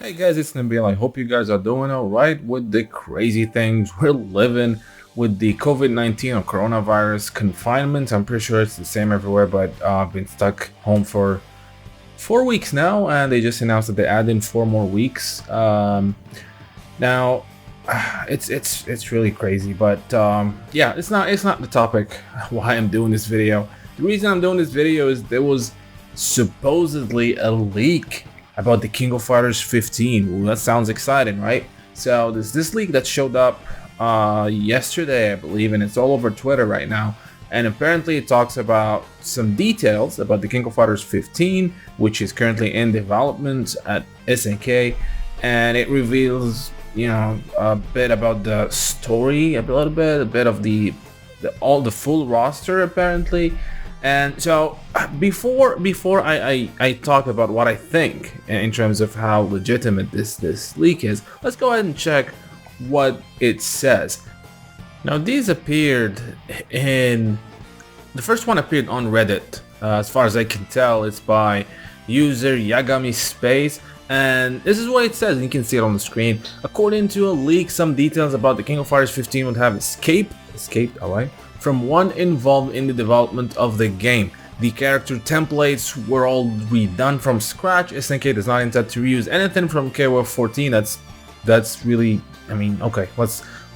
Hey guys, it's Nabil. I hope you guys are doing alright with the crazy things we're living with the COVID-19 or coronavirus confinement. I'm pretty sure it's the same everywhere, but I've been stuck home for 4 weeks now, and they just announced that they add in 4 more weeks. Now, it's really crazy, but yeah, it's not the topic why I'm doing this video. The reason I'm doing this video is there was supposedly a leak about the King of Fighters 15. Ooh, that sounds exciting, right? So there's this leak that showed up yesterday, I believe, and it's all over Twitter right now. And apparently it talks about some details about the King of Fighters 15, which is currently in development at SNK, and it reveals, a bit about the story, a bit of the full roster apparently. And so before I talk about what I think in terms of how legitimate this leak is, let's go ahead and check what it says. Now these appeared in, the first one appeared on Reddit. As far as I can tell, it's by user Yagami Space, and this is what it says, and you can see it on the screen. According to a leak, some details about the King of Fighters 15 would have escaped, alright, from one involved in the development of the game. The character templates were all redone from scratch. SNK does not intend to reuse anything from KOFXV. That's really, okay,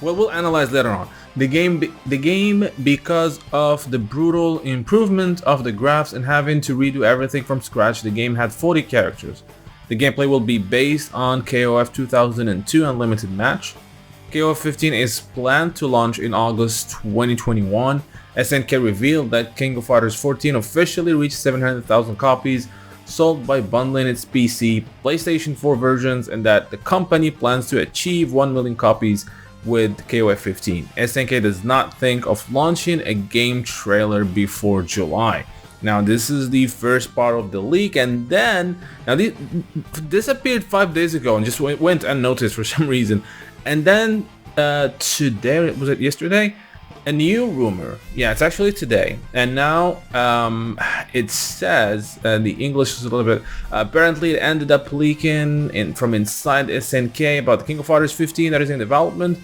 we'll analyze later on. The game, because of the brutal improvement of the graphs and having to redo everything from scratch, the game had 40 characters. The gameplay will be based on KOF 2002 Unlimited Match. KOF 15 is planned to launch in August 2021. SNK revealed that King of Fighters 14 officially reached 700,000 copies sold by bundling its PC, PlayStation 4 versions, and that the company plans to achieve 1 million copies with KOF 15. SNK does not think of launching a game trailer before July. Now this is the first part of the leak, and then this appeared 5 days ago and just went unnoticed for some reason. And then today, was it yesterday? A new rumor. Yeah, it's actually today. And now it says, the English is a little bit, apparently it ended up leaking from inside SNK about the King of Fighters 15 that is in development.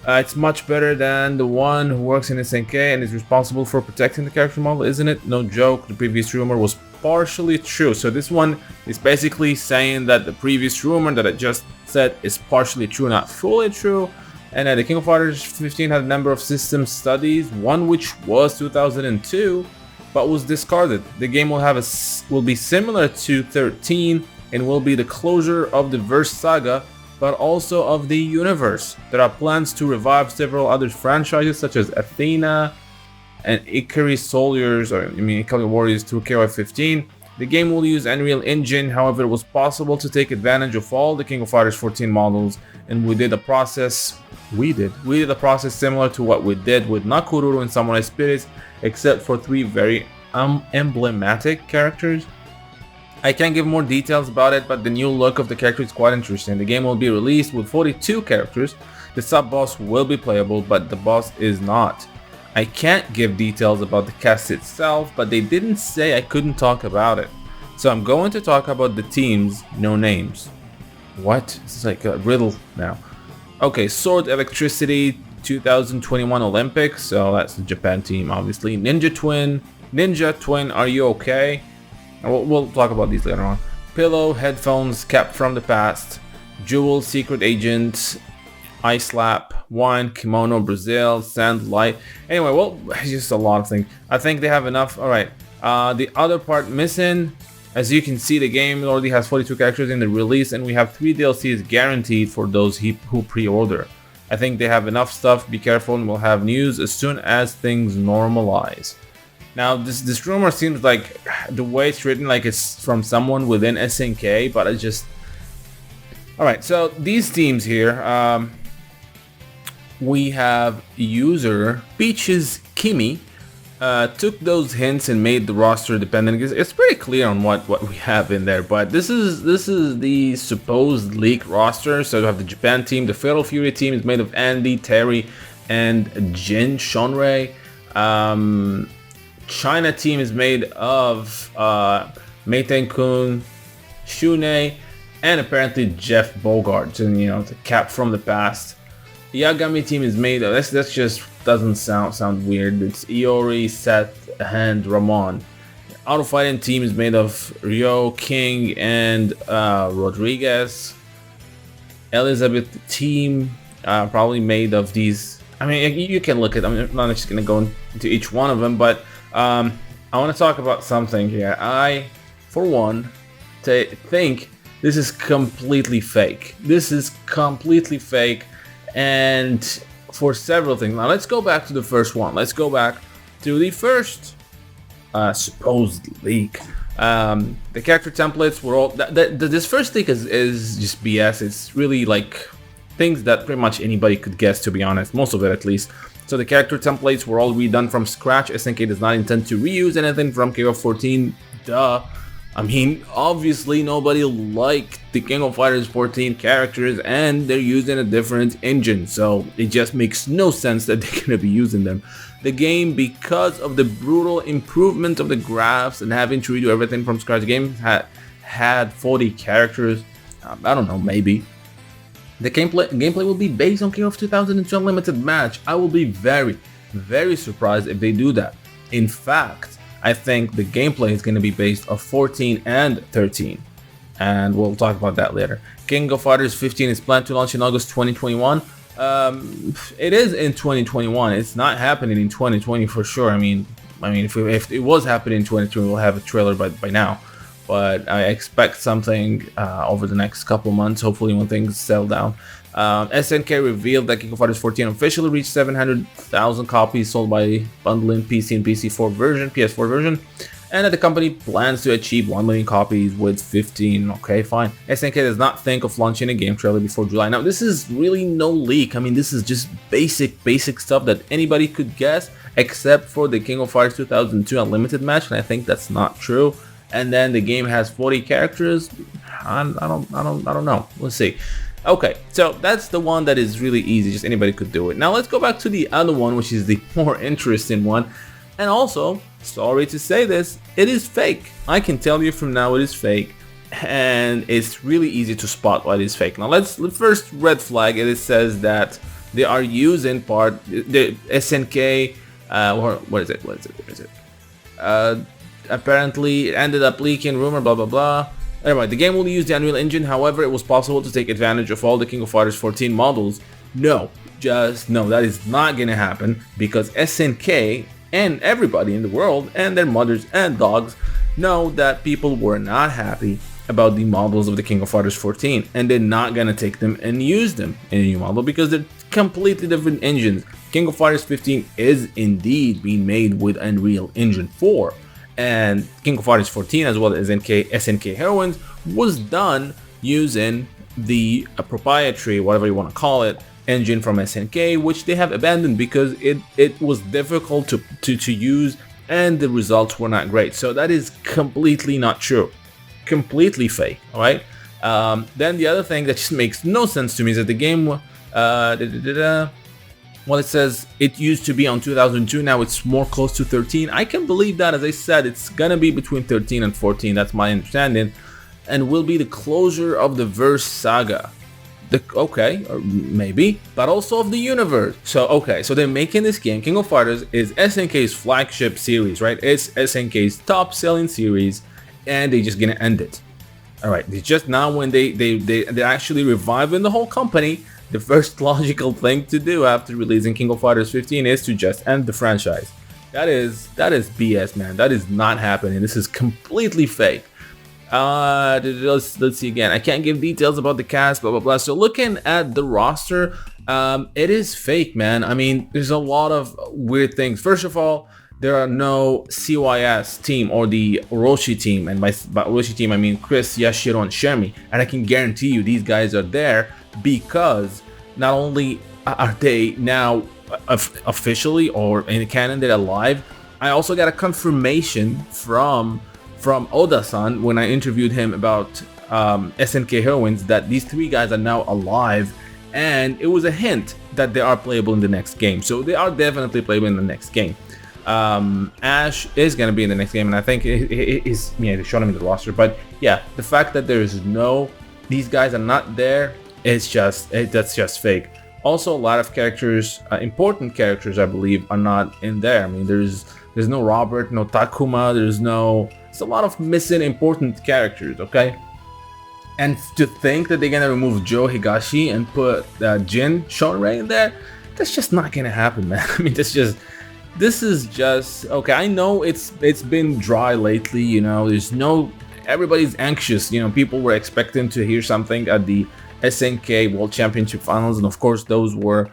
It's much better than the one who works in SNK and is responsible for protecting the character model, isn't it? No joke, the previous rumor was partially true. So this one is basically saying that the previous rumor that I just said is partially true, not fully true, and that the King of Fighters 15 had a number of system studies, one which was 2002 but was discarded. The game will be similar to 13 and will be the closure of the Verse saga, but also of the universe. There are plans to revive several other franchises such as Athena and Ikari Warriors through KOF 15. The game will use Unreal Engine, however it was possible to take advantage of all the King of Fighters 14 models, and we did a process similar to what we did with Nakururu and Samurai Spirits, except for 3 very emblematic characters. I can't give more details about it, but the new look of the character is quite interesting. The game will be released with 42 characters. The sub-boss will be playable, but the boss is not. I can't give details about the cast itself, but they didn't say I couldn't talk about it. So I'm going to talk about the teams, no names. What? It's like a riddle now. Okay, Sword Electricity 2021 Olympics, so that's the Japan team obviously. Ninja Twin, are you okay? We'll talk about these later on. Pillow, Headphones, Cap from the Past, Jewel, Secret Agent, Ice Slap, Wine, Kimono, Brazil, Sand, Light. Anyway, well, it's just a lot of things. I think they have enough. Alright, the other part missing. As you can see, the game already has 42 characters in the release, and we have 3 DLCs guaranteed for those who pre-order. I think they have enough stuff. Be careful, and we'll have news as soon as things normalize. Now, this rumor seems like, the way it's written, like it's from someone within SNK, but it's just... Alright, so these teams here, we have user Peaches Kimi, took those hints and made the roster dependent. It's pretty clear on what we have in there, but this is the supposed leak roster. So you have the Japan team. The Fatal Fury team is made of Andy, Terry, and Jin Shonrei. China team is made of Meiten-kun, Shunei, and apparently Jeff Bogart, and the Cap from the past. The Yagami team is made of, that's just doesn't sound weird. It's Iori, Seth, and Ramon. Auto Fighting team is made of Ryo, King, and Rodriguez. Elizabeth team probably made of these. I mean, you can look at them. I'm not just gonna go into each one of them, but I want to talk about something here. I, for one, think this is completely fake. This is completely fake, and for several things. Now let's go back to the first one. Let's go back to the first supposed leak. The character templates were all this first leak is just BS. It's really like things that pretty much anybody could guess, to be honest, most of it at least. So the character templates were all redone from scratch. SNK does not intend to reuse anything from KOF14. Duh. I mean, obviously nobody liked the King of Fighters 14 characters, and they're using a different engine, so it just makes no sense that they're gonna be using them. The game, because of the brutal improvement of the graphs and having to redo everything from scratch, the game had 40 characters. I don't know, maybe. The gameplay will be based on KOF 2002 Unlimited Match. I will be very, very surprised if they do that. In fact, I think the gameplay is going to be based on 14 and 13. And we'll talk about that later. King of Fighters 15 is planned to launch in August 2021. It is in 2021. It's not happening in 2020 for sure. I mean, if it was happening in 2020, we'll have a trailer by now. But I expect something over the next couple months, hopefully when things settle down. SNK revealed that King of Fighters 14 officially reached 700,000 copies sold by bundling PC and PS4 version, and that the company plans to achieve 1 million copies with 15. Okay, fine. SNK does not think of launching a game trailer before July. Now, this is really no leak. I mean, this is just basic stuff that anybody could guess, except for the King of Fighters 2002 Unlimited Match, and I think that's not true. And then the game has 40 characters. I don't know. Let's see. Okay, so that's the one that is really easy. Just anybody could do it. Now let's go back to the other one, which is the more interesting one. And also, sorry to say this, it is fake. I can tell you from now it is fake, and it's really easy to spot what is fake. Now let's first red flag it. It says that they are using the SNK. What is it? Apparently it ended up leaking, rumor, blah blah blah. Anyway, the game will use the Unreal Engine. However, it was possible to take advantage of all the King of Fighters 14 models. No, just no, that is not gonna happen, because SNK and everybody in the world and their mothers and dogs know that people were not happy about the models of the King of Fighters 14, and they're not gonna take them and use them in a new model because they're completely different engines. King of Fighters 15 is indeed being made with Unreal Engine 4. And King of Fighters 14, as well as SNK Heroines, was done using the proprietary, whatever you want to call it, engine from SNK, which they have abandoned because it was difficult to use and the results were not great. So that is completely not true, completely fake. All right. Then the other thing that just makes no sense to me is that the game, well, it says it used to be on 2002, now it's more close to 13. I can believe that. As I said, it's gonna be between 13 and 14, that's my understanding, and will be the closure of the Verse saga. Okay, or maybe, but also of the universe. So okay, so they're making this game. King of Fighters is SNK's flagship series, right? It's SNK's top selling series, and they're just gonna end it. All right, it's just now when they're actually reviving the whole company. The first logical thing to do after releasing King of Fighters 15 is to just end the franchise. That is BS, man. That is not happening. This is completely fake. Let's see again. I can't give details about the cast, blah blah blah. So looking at the roster, it is fake, man. I mean, there's a lot of weird things. First of all, there are no CYS team or the Orochi team, and by Orochi team I mean Chris, Yashiro, and Shermie. And I can guarantee you these guys are there because not only are they now officially or in canon they're alive, I also got a confirmation from Oda-san when I interviewed him about SNK Heroines that these three guys are now alive, and it was a hint that they are playable in the next game. So they are definitely playable in the next game. Ash is gonna be in the next game, and I think they showed him in the roster. But yeah, the fact that there is no these guys are not there, that's just fake. Also, a lot of characters, important characters, I believe, are not in there. I mean, there's no Robert, no Takuma, there's a lot of missing important characters, okay? And to think that they're gonna remove Joe Higashi and put Jin Shonrei in there, that's just not gonna happen, man. I mean, this is just okay. I know it's been dry lately, you know. Everybody's anxious, you know. People were expecting to hear something at the SNK World Championship Finals, and of course those were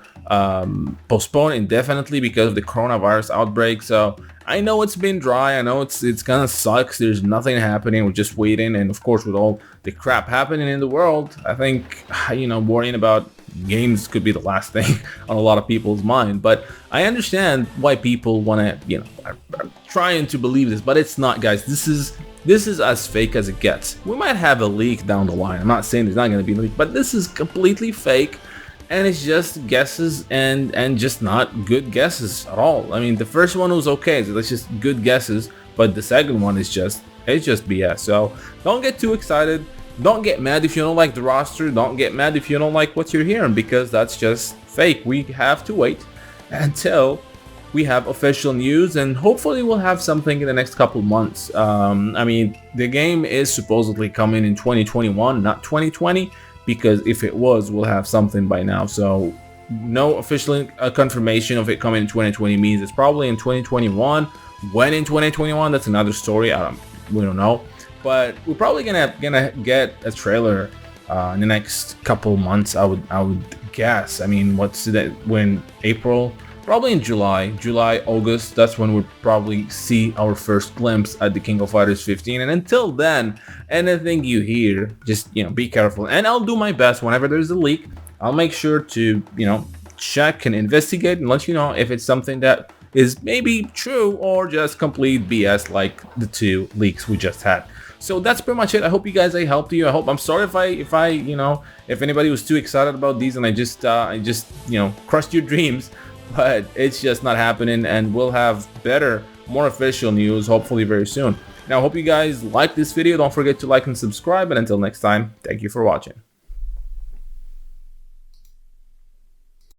postponed indefinitely because of the coronavirus outbreak. So I know it's been dry. I know it's kind of sucks. There's nothing happening. We're just waiting, and of course with all the crap happening in the world, I think, you know, worrying about games could be the last thing on a lot of people's mind. But I understand why people want to, you know, are trying to believe this, but it's not, guys. This is as fake as it gets. We might have a leak down the line. I'm not saying there's not going to be a leak, but this is completely fake, and it's just guesses and just not good guesses at all. I mean, the first one was okay, so that's just good guesses, but the second one is just BS. So don't get too excited. Don't get mad if you don't like the roster. Don't get mad if you don't like what you're hearing, because that's just fake. We have to wait until we have official news, and hopefully we'll have something in the next couple months. I mean, the game is supposedly coming in 2021, not 2020, because if it was, we'll have something by now. So no official confirmation of it coming in 2020 means it's probably in 2021. When in 2021, that's another story. We don't know, but we're probably gonna get a trailer in the next couple months. I would guess. I mean, what's that? When April? Probably in July, August, that's when we'll probably see our first glimpse at the King of Fighters 15. And until then, anything you hear, just, you know, be careful. And I'll do my best whenever there's a leak. I'll make sure to, you know, check and investigate and let you know if it's something that is maybe true or just complete BS like the 2 leaks we just had. So that's pretty much it. I hope you guys, I helped you. I'm sorry if I you know, if anybody was too excited about these and I just you know, crushed your dreams. But it's just not happening, and we'll have better, more official news hopefully very soon. Now, I hope you guys like this video. Don't forget to like and subscribe, and until next time, thank you for watching.